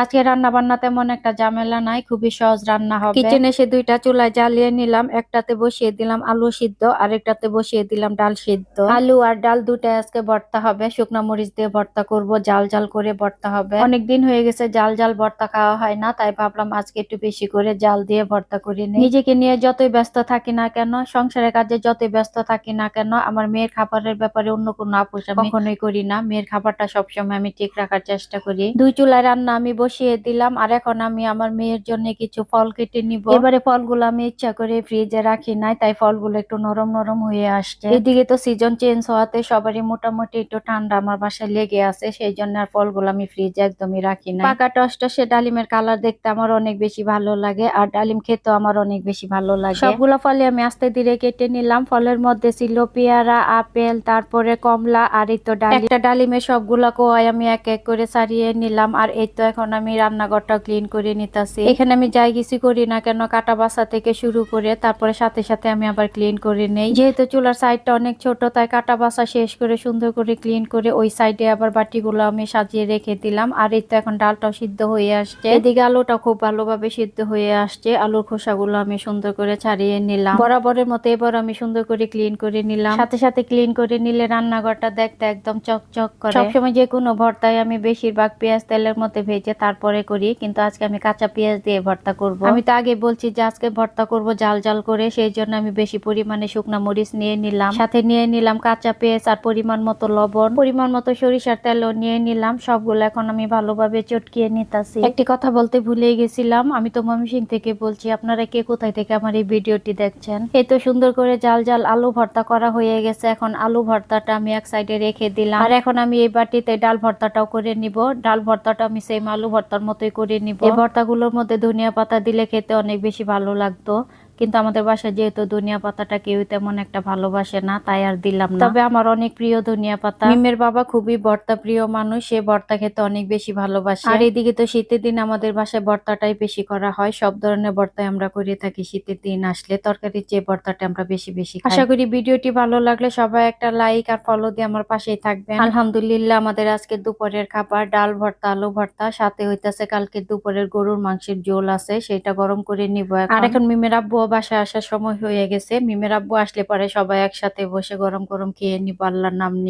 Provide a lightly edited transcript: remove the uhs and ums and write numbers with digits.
আজকে রান্না বান্না তেমন একটা ঝামেলা নাই, খুবই সহজ রান্না হবে। কিচেনে এসে দুইটা চুলায় জ্বালিয়ে নিলাম, একটাতে বসিয়ে দিলাম আলু সিদ্ধ আর একটাতে বসিয়ে দিলাম ডাল সিদ্ধ। আলু আর ডাল দুটাই আজকে ভর্তা হবে, শুকনো মরিচ দিয়ে ভর্তা করব, জাল জাল করে ভর্তা হবে। অনেকদিন হয়ে গেছে জাল জাল ভর্তা খাওয়া হয় না, তাই ভাবলাম আজকে একটু বেশি করে জাল দিয়ে ভর্তা করে নিই। নিজেকে নিয়ে যতই ব্যস্ত থাকি না কেন, সংসারের কাজে যতই ব্যস্ত থাকি না কেন, আমার মেয়ের খাবারের ব্যাপারে অন্য কোনো আপোষ আমি কখনোই করি না। মেয়ের খাবারটা সবসময় আমি ঠিক রাখার চেষ্টা করি। দুই চুলায় রান্না আমি বসিয়ে দিলাম, আর এখন আমি আমার মেয়ের জন্য কিছু ফল কেটে নিব। এবারে ফলগুলো আমি ইচ্ছা করে ফ্রিজে রাখি নাই, তাই ফলগুলো একটু নরম নরম হয়ে আসছে। এদিকে তো সিজন চেঞ্জ হওয়াতে সবারই মোটামুটি একটু ঠান্ডা আমার বাসায় লেগে আছে, সেই জন্য আর ফলগুলো আমি ফ্রিজে একদমই রাখি না। পাকা টসটসে ডালিমের কালার দেখতে আমার অনেক বেশি ভালো লাগে, আর ডালিম খেতেও আমার অনেক বেশি ভালো লাগে। সবগুলো ফলে আমি আস্তে ধীরে কেটে নিলাম। ফলের মধ্যে ছিল পেয়ারা, আপেল, তারপরে কমলা, আর এই তো ডালিম। একটা ডালিমের সবগুলা কোয়াই আমি এক এক করে ছাড়িয়ে নিলাম। আর এই তো এখন আমি রান্নাঘরটা ক্লিন করে নিতেছি। এখানে আমি যাই কিছু করি না কেন, কাটা বাছা থেকে শুরু করে তারপরে সাথে সাথে আমি আবার ক্লিন করে নেই। যেহেতু চুলার সাইডটা অনেক ছোট, তাই কাটা বাছা শেষ করে সুন্দর করে ক্লিন করে ওই সাইডে আবার বাটিগুলো আমি সাজিয়ে রেখে দিলাম। আর এই তো এখন ডালটাও সিদ্ধ হয়ে আসছে, এদিকে আলুটা খুব ভালোভাবে সিদ্ধ হয়ে আসছে। আলুর খোসাগুলো আমি সুন্দর করে ছাড়িয়ে নিলাম। বরাবরের মতো এবার আমি সুন্দর করে ক্লিন করে নিলাম। সাথে সাথে ক্লিন করে নিলে রান্নাঘরটা দেখতে একদম চকচক করে। সবসময় যে কোনো ভর্তায় আমি বেশিরভাগ পেঁয়াজ তেলের মধ্যে ভেজে তারপরে করি, কিন্তু আজকে আমি কাঁচা পেঁয়াজ দিয়ে ভর্তা করব। আমি তো আগে বলছি যে আজকে ভর্তা করব জাল জাল করে, সেই জন্য আমি বেশি পরিমাণে শুকনা মরিচ নিয়ে নিলাম, সাথে নিয়ে নিলাম কাঁচা পেঁয়াজ আর পরিমাণ মতো লবণ, পরিমাণ মতো সরিষার তেলও নিয়ে নিলাম। সবগুলো এখন আমি ভালোভাবে চটকিয়ে নিতেছি। একটি কথা বলতে ভুলে গেছিলাম, আমি তো ময়মনসিংহ থেকে বলছি, আপনারা কে কোথায় থেকে আমার এই ভিডিওটি দেখছেন। এই তো সুন্দর করে জাল জাল আলু ভর্তা করা হয়ে গেছে। এখন আলু ভর্তাটা আমি এক সাইডে রেখে দিলাম, আর এখন আমি এই বাটিতে ডাল ভর্তাটাও করে নিব। ডাল ভর্তাটা আমি সেম আলু ভর্তার মতোই করে নিব। এই ভর্তাগুলোর মধ্যে ধনিয়া পাতা দিলে খেতে অনেক বেশি ভালো লাগতো, কিন্তু আমাদের বাসায় যেহেতু ধনিয়া পাতাটা কেউ তেমন একটা ভালোবাসে না, তাই আর দিলাম না। তবে আমার অনেক প্রিয় ধনিয়া পাতা। মিমের বাবা খুবই ভর্তা প্রিয় মানুষ, সে ভর্তা খেতে অনেক বেশি ভালোবাসে। আর এদিকে তো শীতের দিন আমাদের বাসায় ভর্তাটাই বেশি করা হয়, সব ধরনের ভর্তাই আমরা করে থাকি শীতের দিন আসলে। তরকারির যে ভর্তাটা আমরা বেশি বেশি খাই। আশা করি ভিডিওটি ভালো লাগলে সবাই একটা লাইক আর ফলো দিয়ে আমার পাশেই থাকবেন। আলহামদুলিল্লাহ, আমাদের আজকে দুপুরের খাবার ডাল ভর্তা, আলু ভর্তা, সাথে হইতাছে কালকে দুপুরের গরুর মাংসের ঝোল আছে, সেটা গরম করে নিব। আর এখন মিমের আব্বু বাসায় আসার সময় হয়ে গেছে। মিমের আব্বু আসলে পরে সবাই একসাথে বসে গরম গরম খেয়ে নিব আল্লাহর নাম নিয়ে।